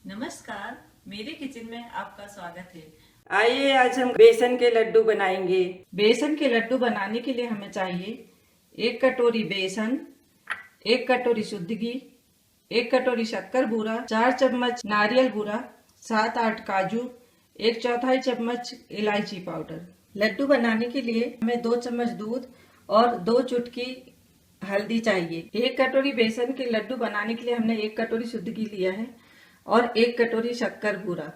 नमस्कार, मेरे किचन में आपका स्वागत है। आइए आज हम बेसन के लड्डू बनाएंगे। बेसन के लड्डू बनाने के लिए हमें चाहिए 1 कटोरी बेसन, 1 कटोरी शुद्ध घी, 1 कटोरी शक्कर बूरा, 4 चम्मच नारियल बूरा, 7-8 काजू, 1/4 चम्मच इलायची पाउडर। लड्डू बनाने के लिए हमें 2 चम्मच दूध और 2 चुटकी हल्दी चाहिए। 1 कटोरी बेसन के लड्डू बनाने के लिए हमने 1 कटोरी शुद्ध घी लिया है और 1 कटोरी शक्कर बूरा।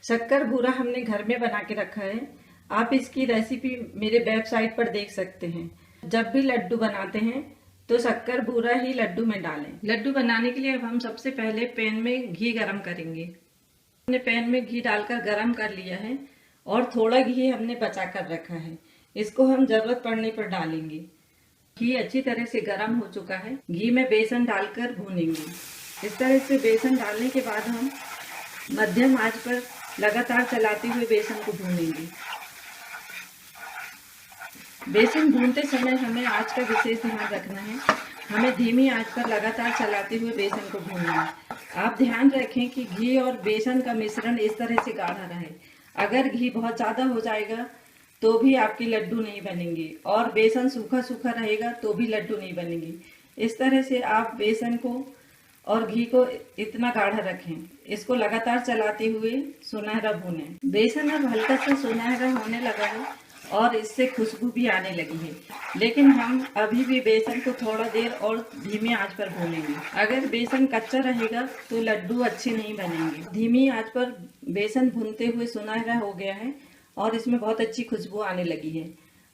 शक्कर बूरा हमने घर में बना के रखा है। आप इसकी रेसिपी मेरे वेबसाइट पर देख सकते हैं। जब भी लड्डू बनाते हैं तो शक्कर बूरा ही लड्डू में डालें। लड्डू बनाने के लिए अब हम सबसे पहले पैन में घी गरम करेंगे। हमने पैन में घी डालकर गरम कर लिया है और थोड़ा घी हमने बचा कर रखा है। इसको हम जरूरत पड़ने पर डालेंगे। घी अच्छी तरह से गरम हो चुका है। घी में बेसन डालकर भूनेंगे। इस तरह से बेसन डालने के बाद हम मध्यम आंच पर लगातार चलाते हुए बेसन को भूनेंगे। बेसन भूनते समय हमें आंच का विशेष ध्यान रखना है। हमें धीमी आंच पर लगातार चलाते हुए बेसन को भूनना है। आप ध्यान रखें कि घी और बेसन का मिश्रण इस तरह से गाढ़ा रहे। अगर घी बहुत ज्यादा हो जाएगा तो भी आपके लड्डू नहीं बनेंगे और बेसन सूखा सूखा रहेगा तो भी लड्डू नहीं बनेंगे। इस तरह से आप बेसन को और घी को इतना गाढ़ा रखें। इसको लगातार चलाते हुए सुनहरा भूनें। बेसन अब हल्का सा सुनहरा होने लगा है और इससे खुशबू भी आने लगी है, लेकिन हम अभी भी बेसन को थोड़ा देर और धीमी आंच पर भूनेंगे। अगर बेसन कच्चा रहेगा तो लड्डू अच्छे नहीं बनेंगे। धीमी आंच पर बेसन भूनते हुए सुनहरा हो गया है और इसमें बहुत अच्छी खुशबू आने लगी है।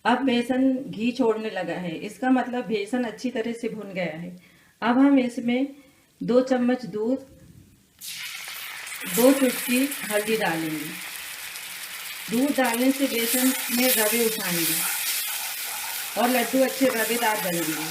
अब बेसन घी छोड़ने लगा है, इसका मतलब बेसन अच्छी तरह से भुन गया है। अब हम इसमें 2 चम्मच दूध, 2 चुटकी हल्दी डालेंगे। दूध डालने से बेसन में रवे उठाएंगे और लड्डू अच्छे रवेदार बनेंगे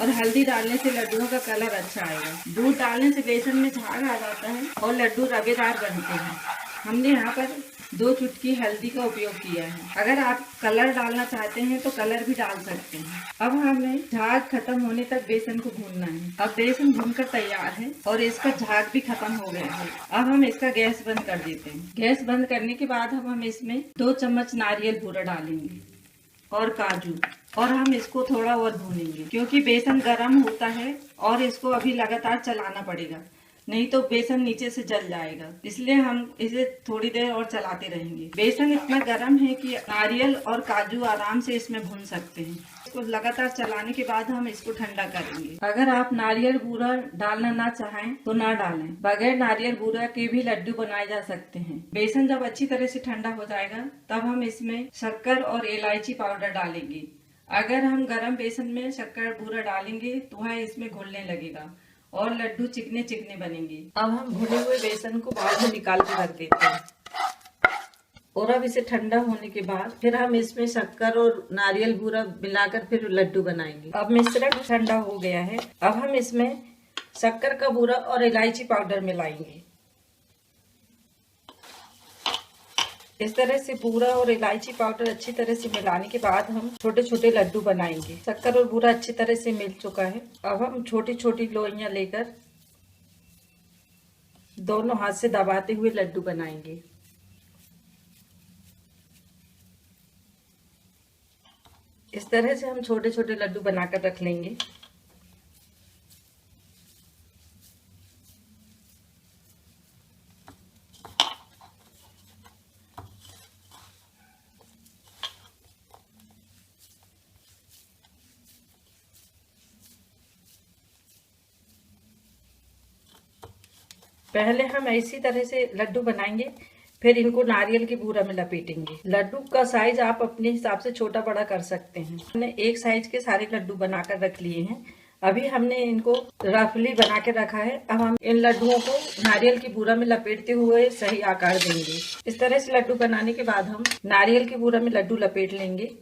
और हल्दी डालने से लड्डुओं का कलर अच्छा आएगा। दूध डालने से बेसन में झाग आ जाता है और लड्डू रवेदार बनते हैं। हमने यहाँ पर 2 चुटकी हल्दी का उपयोग किया है। अगर आप कलर डालना चाहते हैं तो कलर भी डाल सकते हैं। अब हमें झाग खत्म होने तक बेसन को भूनना है। अब बेसन भूनकर तैयार है और इसका झाग भी खत्म हो गया है। अब हम इसका गैस बंद कर देते हैं। गैस बंद करने के बाद हम इसमें 2 चम्मच नारियल बूरा डालेंगे और काजू, और हम इसको थोड़ा और भूनेंगे क्योंकि बेसन गर्म होता है और इसको अभी लगातार चलाना पड़ेगा, नहीं तो बेसन नीचे से जल जाएगा। इसलिए हम इसे थोड़ी देर और चलाते रहेंगे। बेसन इतना गर्म है कि नारियल और काजू आराम से इसमें भून सकते हैं। इसको लगातार चलाने के बाद हम इसको ठंडा करेंगे। अगर आप नारियल बूरा डालना ना चाहें तो ना डालें। बगैर नारियल बूरा के भी लड्डू बनाए जा सकते हैं। बेसन जब अच्छी तरह से ठंडा हो जाएगा तब हम इसमें शक्कर और इलायची पाउडर डालेंगे। अगर हम गर्म बेसन में शक्कर बूरा डालेंगे तो वह इसमें घुलने लगेगा और लड्डू चिकने चिकने बनेंगे। अब हम भुने हुए बेसन को बाउल में निकाल के रख देते हैं और अब इसे ठंडा होने के बाद फिर हम इसमें शक्कर और नारियल बूरा मिलाकर फिर लड्डू बनाएंगे। अब मिश्रण ठंडा हो गया है। अब हम इसमें शक्कर का बूरा और इलायची पाउडर मिलाएंगे। इस तरह से बूरा और इलायची पाउडर अच्छी तरह से मिलाने के बाद हम छोटे छोटे लड्डू बनाएंगे। शक्कर और बूरा अच्छी तरह से मिल चुका है। अब हम छोटी छोटी लोइयां लेकर दोनों हाथ से दबाते हुए लड्डू बनाएंगे। इस तरह से हम छोटे छोटे लड्डू बनाकर रख लेंगे। पहले हम इसी तरह से लड्डू बनाएंगे, फिर इनको नारियल के बूरा में लपेटेंगे। लड्डू का साइज आप अपने हिसाब से छोटा बड़ा कर सकते हैं। हमने एक साइज के सारे लड्डू बनाकर रख लिए हैं। अभी हमने इनको रफली बना के रखा है। अब हम इन लड्डुओं को नारियल के बूरा में लपेटते हुए सही आकार देंगे। इस तरह से लड्डू बनाने के बाद हम नारियल के बूरा में लड्डू लपेट लेंगे।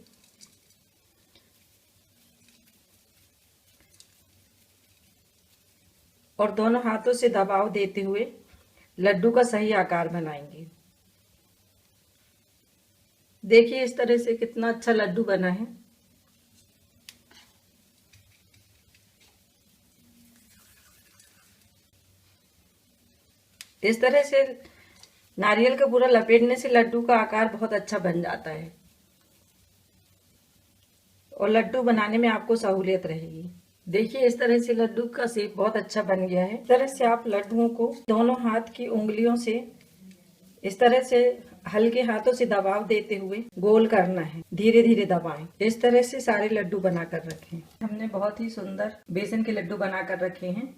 और दोनों हाथों से दबाव देते हुए लड्डू का सही आकार बनाएंगे। देखिए इस तरह से कितना अच्छा लड्डू बना है। इस तरह से नारियल का पूरा लपेटने से लड्डू का आकार बहुत अच्छा बन जाता है और लड्डू बनाने में आपको सहूलियत रहेगी। देखिए इस तरह से लड्डू का शेप बहुत अच्छा बन गया है। इस तरह से आप लड्डुओं को दोनों हाथ की उंगलियों से इस तरह से हल्के हाथों से दबाव देते हुए गोल करना है, धीरे धीरे दबाएं। इस तरह से सारे लड्डू बनाकर रखें। हमने बहुत ही सुंदर बेसन के लड्डू बनाकर रखे हैं।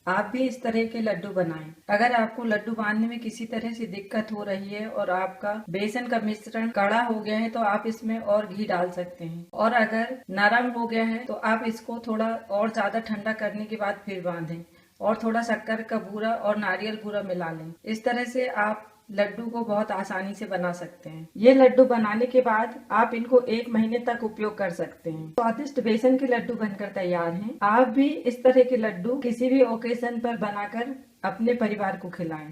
आप भी इस तरह के लड्डू बनाएं। अगर आपको लड्डू बांधने में किसी तरह से दिक्कत हो रही है और आपका बेसन का मिश्रण कड़ा हो गया है तो आप इसमें और घी डाल सकते हैं, और अगर नरम हो गया है तो आप इसको थोड़ा और ज्यादा ठंडा करने के बाद फिर बांधें और थोड़ा शक्कर का बूरा और नारियल बूरा मिला लें। इस तरह से आप लड्डू को बहुत आसानी से बना सकते हैं। ये लड्डू बनाने के बाद आप इनको 1 महीने तक उपयोग कर सकते हैं। स्वादिष्ट बेसन के लड्डू बनकर तैयार हैं। आप भी इस तरह के लड्डू किसी भी ओकेजन पर बनाकर अपने परिवार को खिलाएं।